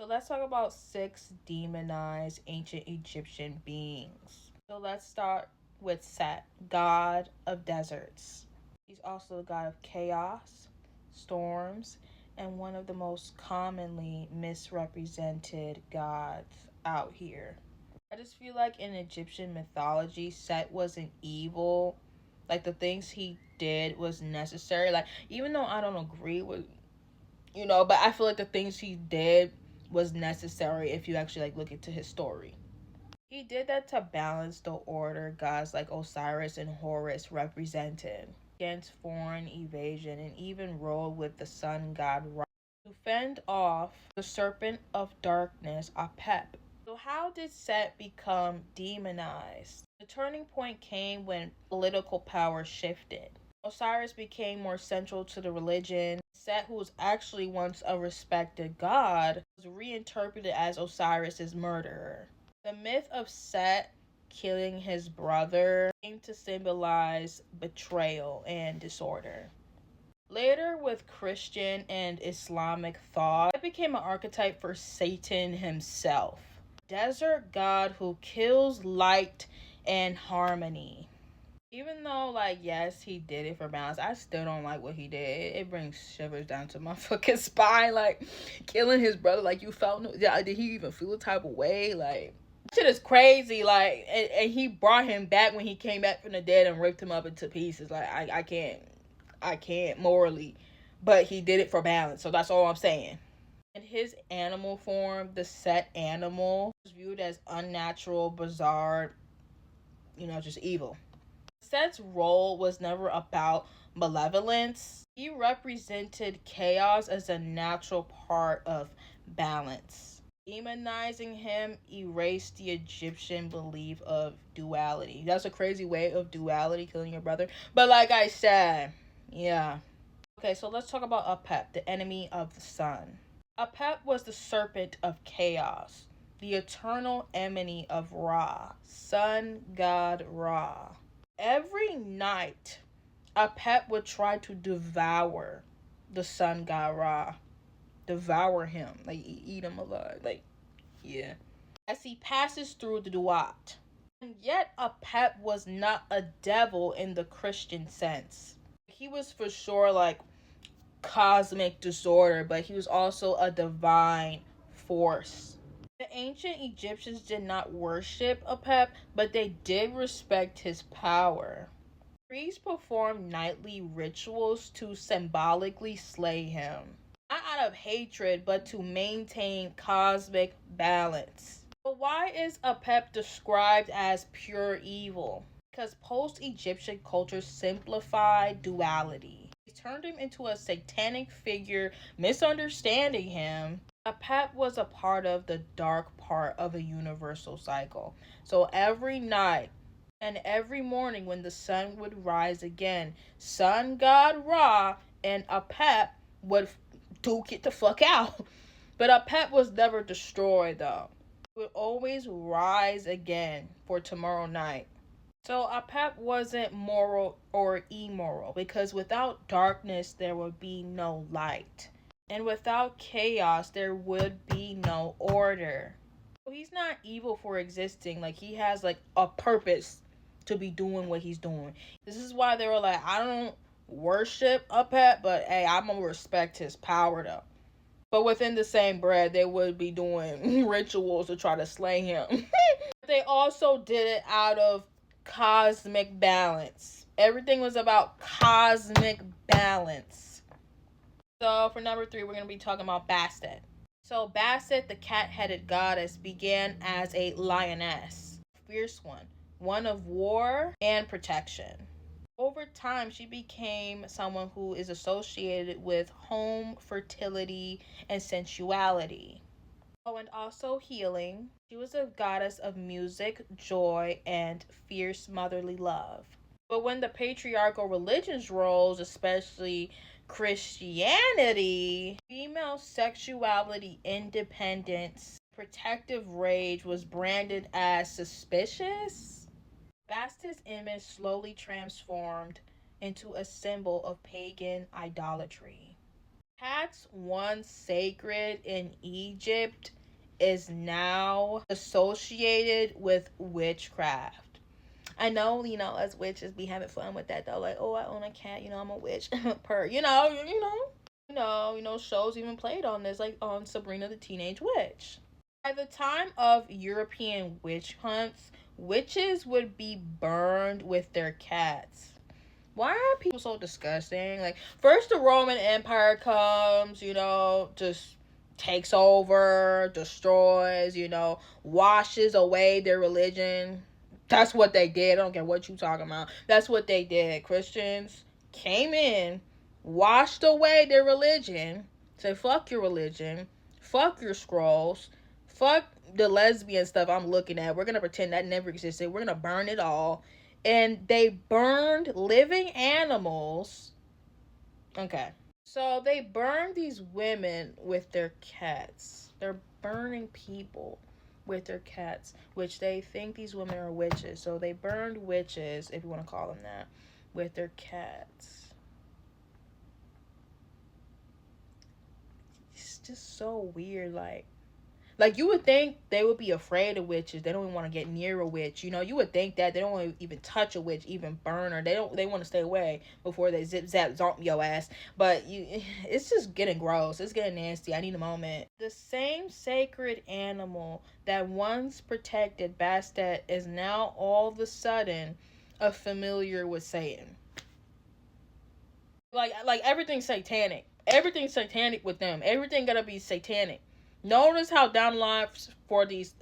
So let's talk about 6 demonized ancient Egyptian beings. So let's start with Set, god of deserts. He's also the god of chaos, storms, and one of the most commonly misrepresented gods out here. I just feel like in Egyptian mythology, Set wasn't evil. Like the things he did was necessary. Like even though I don't agree with, but I feel like the things he did was necessary if you actually like look into his story. He did that to balance the order gods like Osiris and Horus represented against foreign invasion, and even ruled with the sun god Ra to fend off the serpent of darkness, Apep. So how did Set become demonized? The turning point came when political power shifted. Osiris became more central to the religion. Set, who was actually once a respected god, was reinterpreted as Osiris's murderer. The myth of Set killing his brother came to symbolize betrayal and disorder. Later, with Christian and Islamic thought, it became an archetype for Satan himself. Desert god who kills light and harmony. Even though, like, yes, he did it for balance, I still don't like what he did. It brings shivers down to my fucking spine. Like, killing his brother, like, you felt no. Yeah, did he even feel a type of way? Like, shit is crazy. Like, and he brought him back when he came back from the dead and ripped him up into pieces. Like, I can't morally. But he did it for balance, so that's all I'm saying. In his animal form, the Set animal was viewed as unnatural, bizarre, just evil. Set's role was never about malevolence. He represented chaos as a natural part of balance. Demonizing him erased the Egyptian belief of duality. That's a crazy way of duality, killing your brother. But like I said, yeah. Okay, so let's talk about Apep, the enemy of the sun. Apep was the serpent of chaos, the eternal enemy of Ra, sun god Ra. Every night, Apep would try to devour the sun god Ra. Devour him. Like, eat him alive. Like, yeah. As he passes through the Duat. And yet, Apep was not a devil in the Christian sense. He was for sure, like, cosmic disorder, but he was also a divine force. The ancient Egyptians did not worship Apep, but they did respect his power. Priests performed nightly rituals to symbolically slay him. Not out of hatred, but to maintain cosmic balance. But why is Apep described as pure evil? Because post-Egyptian culture simplified duality. They turned him into a satanic figure, misunderstanding him. Apep was a part of the dark part of a universal cycle. So every night and every morning when the sun would rise again, sun god Ra and Apep would duke it the fuck out. But Apep was never destroyed though. It would always rise again for tomorrow night. So Apep wasn't moral or immoral, because without darkness there would be no light. And without chaos there would be no order. So he's not evil for existing. Like, he has like a purpose to be doing what he's doing. This is why they were like, I don't worship Apep, but hey, I'm gonna respect his power though. But within the same breath, they would be doing rituals to try to slay him. They also did it out of cosmic balance. Everything was about cosmic balance. So for number 3, we're going to be talking about Bastet. So Bastet, the cat-headed goddess, began as a lioness, a fierce one of war and protection. Over time, she became someone who is associated with home, fertility, and sensuality. Oh, and also healing. She was a goddess of music, joy, and fierce motherly love. But when the patriarchal religions rose, especially Christianity, female sexuality, independence, protective rage was branded as suspicious. Bastet's image slowly transformed into a symbol of pagan idolatry. Cats once sacred in Egypt is now associated with witchcraft. I know, as witches, be having fun with that though. Like, oh, I own a cat. I'm a witch. Per, shows even played on this, like on Sabrina the Teenage Witch. By the time of European witch hunts, witches would be burned with their cats. Why are people so disgusting? Like, first the Roman Empire comes, just takes over, destroys, washes away their religion. That's what they did. I don't care what you talking about. That's what they did. Christians came in, washed away their religion, said fuck your religion, fuck your scrolls, fuck the lesbian stuff I'm looking at. We're gonna pretend that never existed. We're gonna burn it all. And they burned living animals. Okay. So they burned these women with their cats. They're burning people with their cats, which they think these women are witches. So they burned witches, if you want to call them that, with their cats. It's just so weird. Like you would think they would be afraid of witches. They don't even want to get near a witch. You would think that they don't want to even touch a witch, even burn her. They want to stay away before they zip zap zomp your ass. But it's just getting gross. It's getting nasty. I need a moment. The same sacred animal that once protected Bastet is now all of a sudden a familiar with Satan. Like everything's satanic. Everything's satanic with them. Everything gotta be satanic. Notice how down the line for these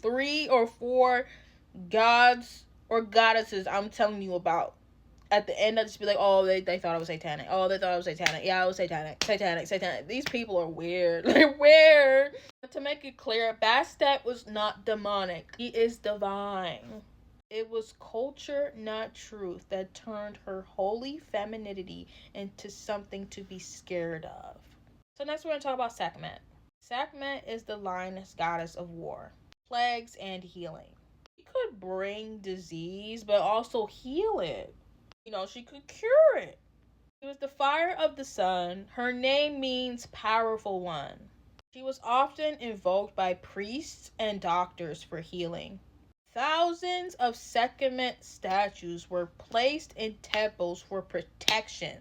3 or 4 gods or goddesses I'm telling you about, at the end I just be like, oh, they thought it was satanic. Oh, they thought it was satanic. Yeah, it was satanic. Satanic. These people are weird. They're weird. But to make it clear, Bastet was not demonic. He is divine. It was culture, not truth, that turned her holy femininity into something to be scared of. So next we're going to talk about Sekhmet. Sekhmet is the lioness goddess of war, plagues, and healing. She could bring disease, but also heal it. She could cure it. She was the fire of the sun. Her name means powerful one. She was often invoked by priests and doctors for healing. Thousands of Sekhmet statues were placed in temples for protection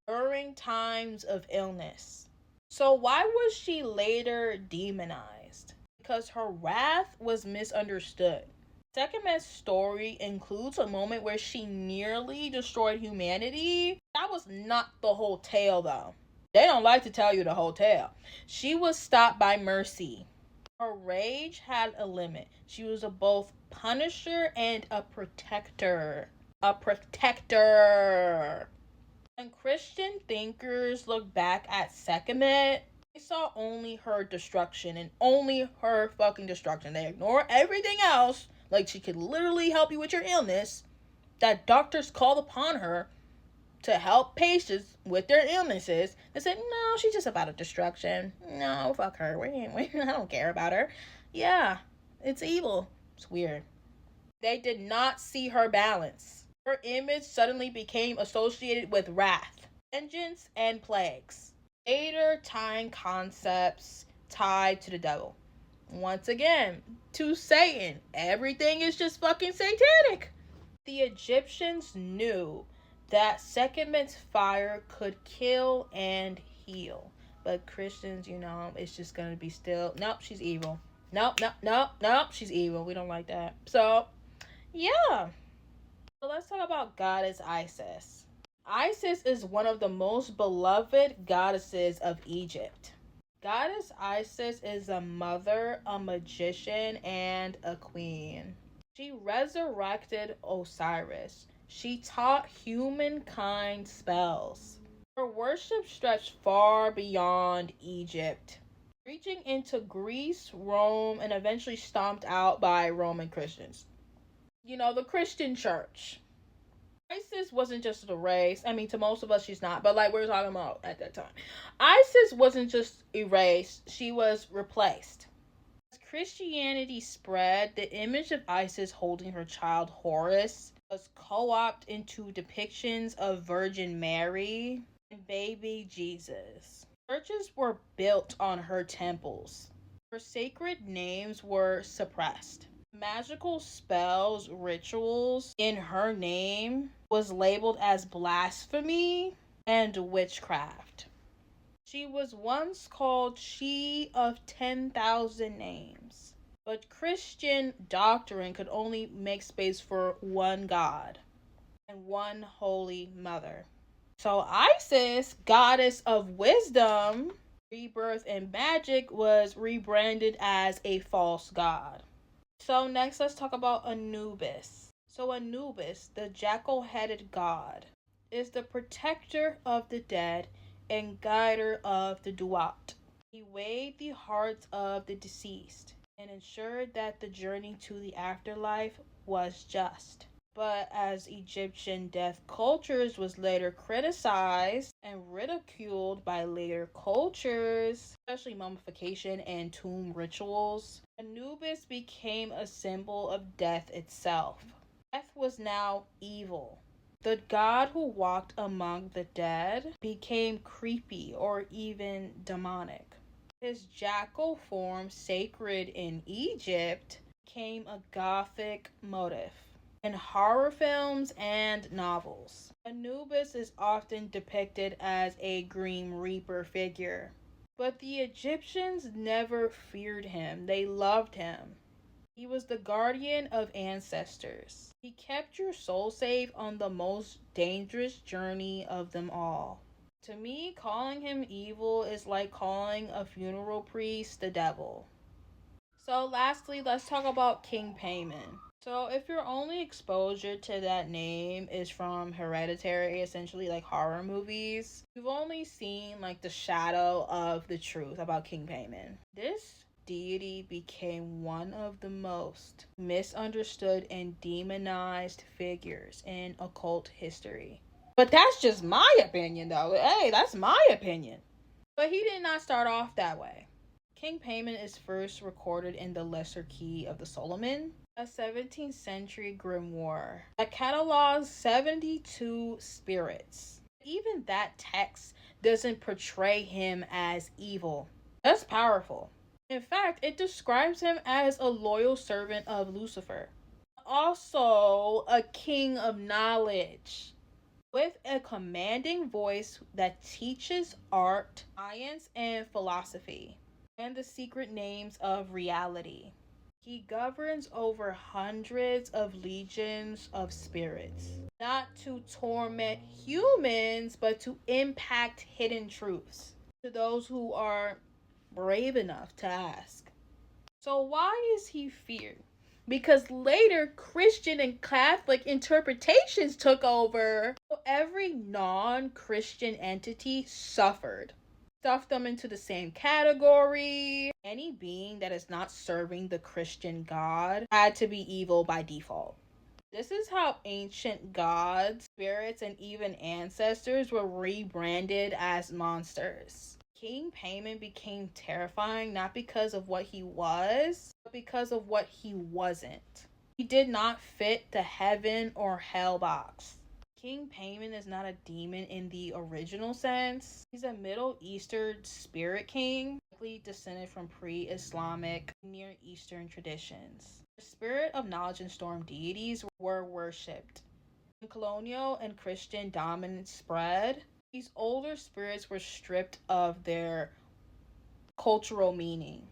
during times of illness. So why was she later demonized? Because her wrath was misunderstood. Sekhmet's story includes a moment where she nearly destroyed humanity. That was not the whole tale, though. They don't like to tell you the whole tale. She was stopped by mercy. Her rage had a limit. She was both punisher and a protector. A protector. When Christian thinkers look back at Sekhmet, they saw only her destruction and only her fucking destruction. They ignore everything else, like she could literally help you with your illness, that doctors called upon her to help patients with their illnesses. They said, no, she's just about a destruction. No, fuck her. I don't care about her. Yeah, it's evil. It's weird. They did not see her balance. Her image suddenly became associated with wrath, vengeance, and plagues. Later tying concepts tied to the devil. Once again, to Satan. Everything is just fucking satanic. The Egyptians knew that Sekhmet's fire could kill and heal. But Christians, it's just gonna be still, nope, she's evil. Nope, she's evil. We don't like that. So, yeah. So let's talk about goddess Isis. Isis is one of the most beloved goddesses of Egypt. Goddess Isis is a mother, a magician, and a queen. She resurrected Osiris. She taught humankind spells. Her worship stretched far beyond Egypt, reaching into Greece, Rome, and eventually stomped out by Roman Christians. The Christian church. Isis wasn't just a race. I mean, to most of us, she's not. But like we were talking about at that time, Isis wasn't just erased. She was replaced. As Christianity spread, the image of Isis holding her child Horus was co-opted into depictions of Virgin Mary and baby Jesus. Churches were built on her temples. Her sacred names were suppressed. Magical spells, rituals in her name was labeled as blasphemy and witchcraft. She was once called She of 10,000 Names. But Christian doctrine could only make space for one God and one Holy Mother. So Isis, goddess of wisdom, rebirth, and magic, was rebranded as a false god. So next, let's talk about Anubis. So Anubis, the jackal-headed god, is the protector of the dead and guider of the Duat. He weighed the hearts of the deceased and ensured that the journey to the afterlife was just. But as Egyptian death cultures was later criticized and ridiculed by later cultures, especially mummification and tomb rituals, Anubis became a symbol of death itself. Death was now evil. The god who walked among the dead became creepy or even demonic. His jackal form, sacred in Egypt, became a gothic motif in horror films and novels. Anubis is often depicted as a Grim Reaper figure. But the Egyptians never feared him, they loved him. He was the guardian of ancestors. He kept your soul safe on the most dangerous journey of them all. To me, calling him evil is like calling a funeral priest the devil. So lastly, let's talk about King Paimon. So if your only exposure to that name is from Hereditary, essentially like horror movies, you've only seen like the shadow of the truth about King Paimon. This deity became one of the most misunderstood and demonized figures in occult history. But that's just my opinion though. Hey, that's my opinion. But he did not start off that way. King Paimon is first recorded in the Lesser Key of the Solomon, a 17th century grimoire that catalogs 72 spirits. Even that text doesn't portray him as evil. That's powerful. In fact, it describes him as a loyal servant of Lucifer, also a king of knowledge, with a commanding voice that teaches art, science, and philosophy, and the secret names of reality. He governs over hundreds of legions of spirits, not to torment humans, but to impact hidden truths to those who are brave enough to ask. So, why is he feared? Because later Christian and Catholic interpretations took over. So every non Christian entity suffered. Stuffed them into the same category. Any being that is not serving the Christian God had to be evil by default. This is how ancient gods, spirits, and even ancestors were rebranded as monsters. King Paimon became terrifying not because of what he was, but because of what he wasn't. He did not fit the heaven or hell box. King Paimon is not a demon in the original sense. He's a Middle Eastern spirit king, likely descended from pre-Islamic Near Eastern traditions. The spirit of knowledge and storm deities were worshipped. When colonial and Christian dominance spread, these older spirits were stripped of their cultural meaning,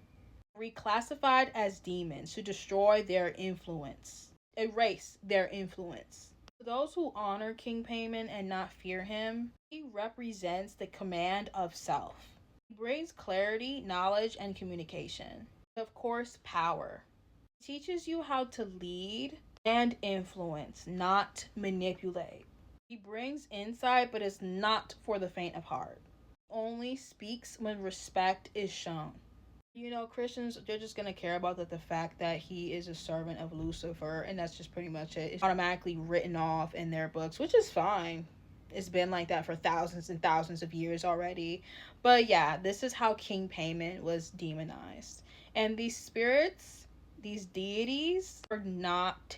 reclassified as demons to destroy their influence, erase their influence. For those who honor King Paimon and not fear him, he represents the command of self. He brings clarity, knowledge, and communication. And of course, power. He teaches you how to lead and influence, not manipulate. He brings insight, but is not for the faint of heart. He only speaks when respect is shown. Christians, they're just going to care about the fact that he is a servant of Lucifer, and that's just pretty much it. It's automatically written off in their books, which is fine. It's been like that for thousands and thousands of years already. But yeah, this is how King Paimon was demonized. And these spirits, these deities, are not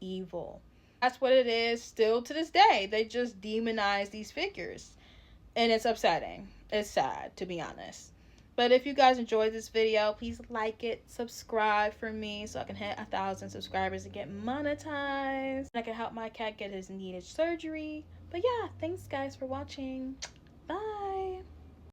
evil. That's what it is still to this day. They just demonize these figures. And it's upsetting. It's sad, to be honest. But if you guys enjoyed this video, please like it, subscribe for me so I can hit 1,000 subscribers and get monetized. I can help my cat get his needed surgery. But yeah, thanks guys for watching. Bye.